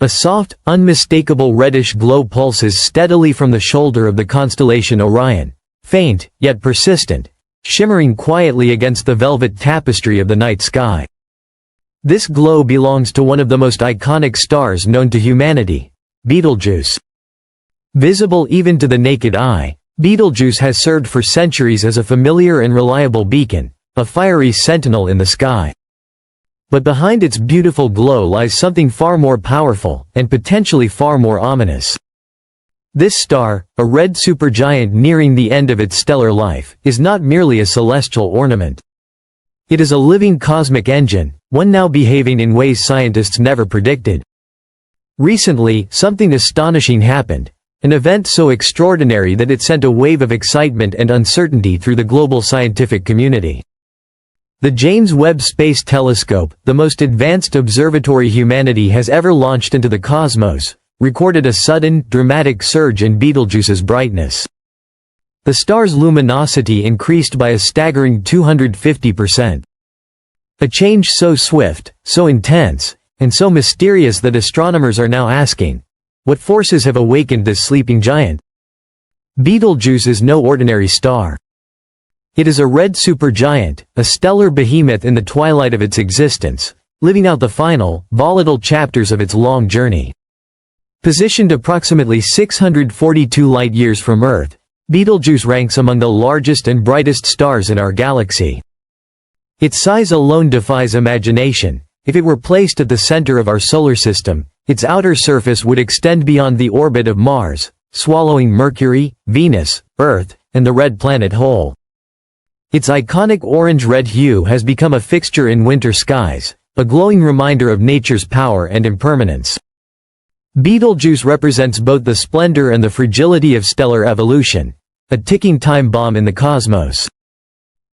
A soft, unmistakable reddish glow pulses steadily from the shoulder of the constellation Orion, faint, yet persistent, shimmering quietly against the velvet tapestry of the night sky. This glow belongs to one of the most iconic stars known to humanity, Betelgeuse. Visible even to the naked eye, Betelgeuse has served for centuries as a familiar and reliable beacon, a fiery sentinel in the sky. But behind its beautiful glow lies something far more powerful, and potentially far more ominous. This star, a red supergiant nearing the end of its stellar life, is not merely a celestial ornament. It is a living cosmic engine, one now behaving in ways scientists never predicted. Recently, something astonishing happened, an event so extraordinary that it sent a wave of excitement and uncertainty through the global scientific community. The James Webb Space Telescope, the most advanced observatory humanity has ever launched into the cosmos, recorded a sudden, dramatic surge in Betelgeuse's brightness. The star's luminosity increased by a staggering 250%. A change so swift, so intense, and so mysterious that astronomers are now asking, what forces have awakened this sleeping giant? Betelgeuse is no ordinary star. It is a red supergiant, a stellar behemoth in the twilight of its existence, living out the final, volatile chapters of its long journey. Positioned approximately 642 light-years from Earth, Betelgeuse ranks among the largest and brightest stars in our galaxy. Its size alone defies imagination. If it were placed at the center of our solar system, its outer surface would extend beyond the orbit of Mars, swallowing Mercury, Venus, Earth, and the red planet whole. Its iconic orange-red hue has become a fixture in winter skies, a glowing reminder of nature's power and impermanence. Betelgeuse represents both the splendor and the fragility of stellar evolution, a ticking time bomb in the cosmos.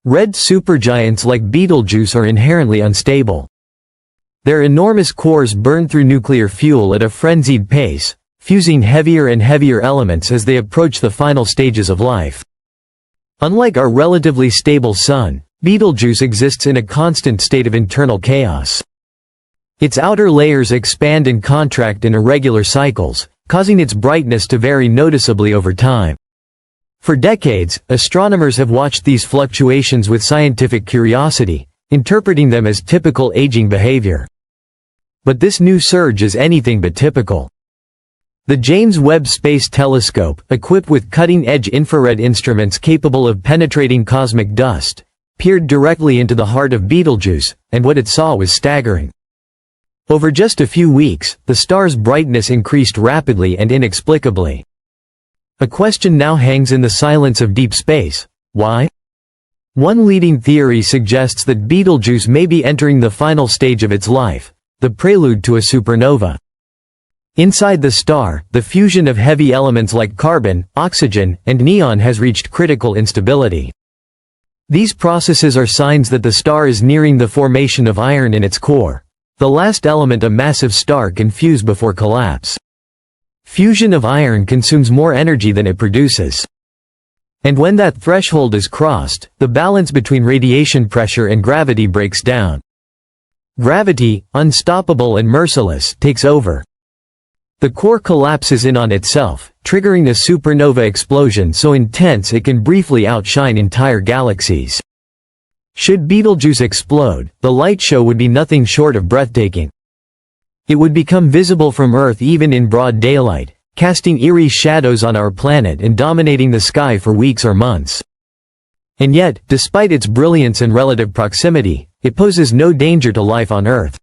Red supergiants like Betelgeuse are inherently unstable. Their enormous cores burn through nuclear fuel at a frenzied pace, fusing heavier and heavier elements as they approach the final stages of life. Unlike our relatively stable Sun, Betelgeuse exists in a constant state of internal chaos. Its outer layers expand and contract in irregular cycles, causing its brightness to vary noticeably over time. For decades, astronomers have watched these fluctuations with scientific curiosity, interpreting them as typical aging behavior. But this new surge is anything but typical. The James Webb Space Telescope, equipped with cutting-edge infrared instruments capable of penetrating cosmic dust, peered directly into the heart of Betelgeuse, and what it saw was staggering. Over just a few weeks, the star's brightness increased rapidly and inexplicably. A question now hangs in the silence of deep space: why? One leading theory suggests that Betelgeuse may be entering the final stage of its life, the prelude to a supernova. Inside the star, the fusion of heavy elements like carbon, oxygen, and neon has reached critical instability. These processes are signs that the star is nearing the formation of iron in its core, the last element a massive star can fuse before collapse. Fusion of iron consumes more energy than it produces. And when that threshold is crossed, the balance between radiation pressure and gravity breaks down. Gravity, unstoppable and merciless, takes over. The core collapses in on itself, triggering a supernova explosion so intense it can briefly outshine entire galaxies. Should Betelgeuse explode, the light show would be nothing short of breathtaking. It would become visible from Earth even in broad daylight, casting eerie shadows on our planet and dominating the sky for weeks or months. And yet, despite its brilliance and relative proximity, it poses no danger to life on Earth.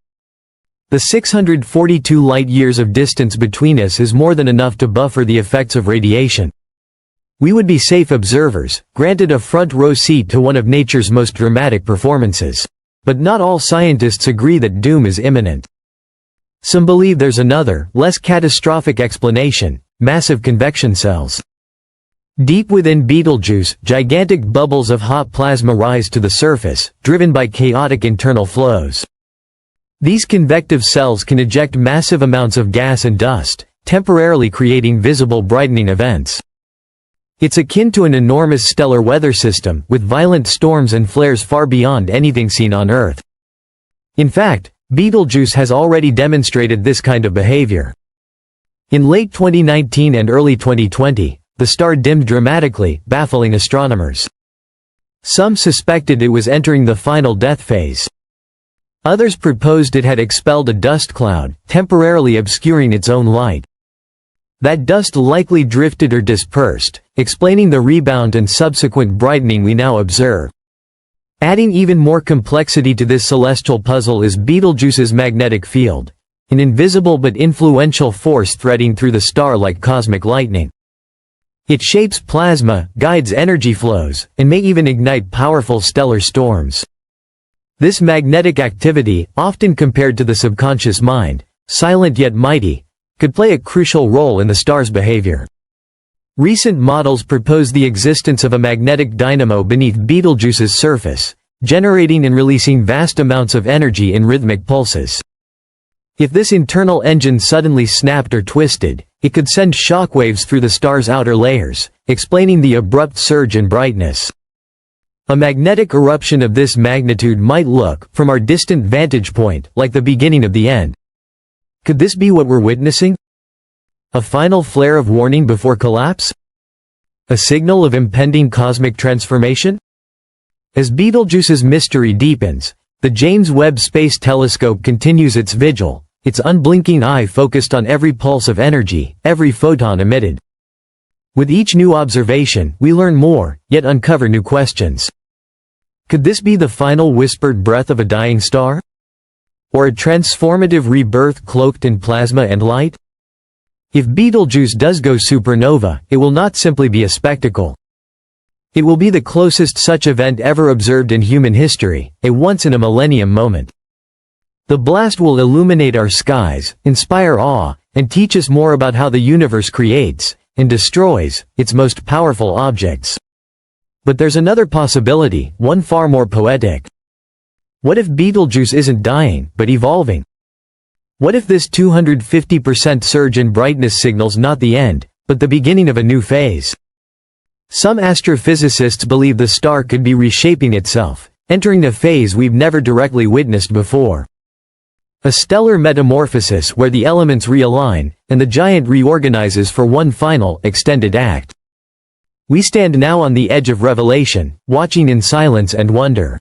The 642 light-years of distance between us is more than enough to buffer the effects of radiation. We would be safe observers, granted a front-row seat to one of nature's most dramatic performances. But not all scientists agree that doom is imminent. Some believe there's another, less catastrophic explanation: massive convection cells. Deep within Betelgeuse, gigantic bubbles of hot plasma rise to the surface, driven by chaotic internal flows. These convective cells can eject massive amounts of gas and dust, temporarily creating visible brightening events. It's akin to an enormous stellar weather system, with violent storms and flares far beyond anything seen on Earth. In fact, Betelgeuse has already demonstrated this kind of behavior. In late 2019 and early 2020, the star dimmed dramatically, baffling astronomers. Some suspected it was entering the final death phase. Others proposed it had expelled a dust cloud, temporarily obscuring its own light. That dust likely drifted or dispersed, explaining the rebound and subsequent brightening we now observe. Adding even more complexity to this celestial puzzle is Betelgeuse's magnetic field, an invisible but influential force threading through the star like cosmic lightning. It shapes plasma, guides energy flows, and may even ignite powerful stellar storms. This magnetic activity, often compared to the subconscious mind, silent yet mighty, could play a crucial role in the star's behavior. Recent models propose the existence of a magnetic dynamo beneath Betelgeuse's surface, generating and releasing vast amounts of energy in rhythmic pulses. If this internal engine suddenly snapped or twisted, it could send shockwaves through the star's outer layers, explaining the abrupt surge in brightness. A magnetic eruption of this magnitude might look, from our distant vantage point, like the beginning of the end. Could this be what we're witnessing? A final flare of warning before collapse? A signal of impending cosmic transformation? As Betelgeuse's mystery deepens, the James Webb Space Telescope continues its vigil, its unblinking eye focused on every pulse of energy, every photon emitted. With each new observation, we learn more, yet uncover new questions. Could this be the final whispered breath of a dying star? Or a transformative rebirth cloaked in plasma and light? If Betelgeuse does go supernova, it will not simply be a spectacle. It will be the closest such event ever observed in human history, a once-in-a-millennium moment. The blast will illuminate our skies, inspire awe, and teach us more about how the universe creates, and destroys, its most powerful objects. But there's another possibility, one far more poetic. What if Betelgeuse isn't dying, but evolving? What if this 250% surge in brightness signals not the end, but the beginning of a new phase? Some astrophysicists believe the star could be reshaping itself, entering a phase we've never directly witnessed before. A stellar metamorphosis where the elements realign, and the giant reorganizes for one final, extended act. We stand now on the edge of revelation, watching in silence and wonder.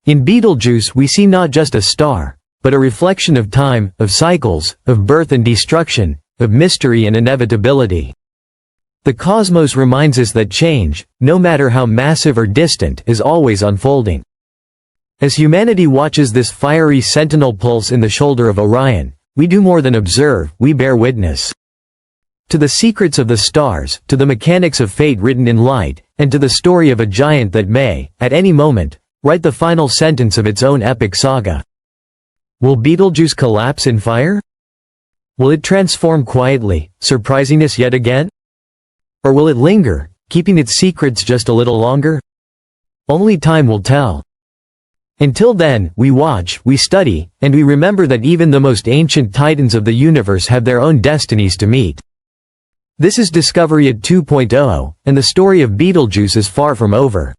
In Betelgeuse we see not just a star, but a reflection of time, of cycles, of birth and destruction, of mystery and inevitability. The cosmos reminds us that change, no matter how massive or distant, is always unfolding. As humanity watches this fiery sentinel pulse in the shoulder of Orion, we do more than observe, we bear witness. To the secrets of the stars, to the mechanics of fate written in light, and to the story of a giant that may, at any moment, write the final sentence of its own epic saga. Will Betelgeuse collapse in fire? Will it transform quietly, surprising us yet again? Or will it linger, keeping its secrets just a little longer? Only time will tell. Until then, we watch, we study, and we remember that even the most ancient titans of the universe have their own destinies to meet. This is Discovery at 2.0, and the story of Betelgeuse is far from over.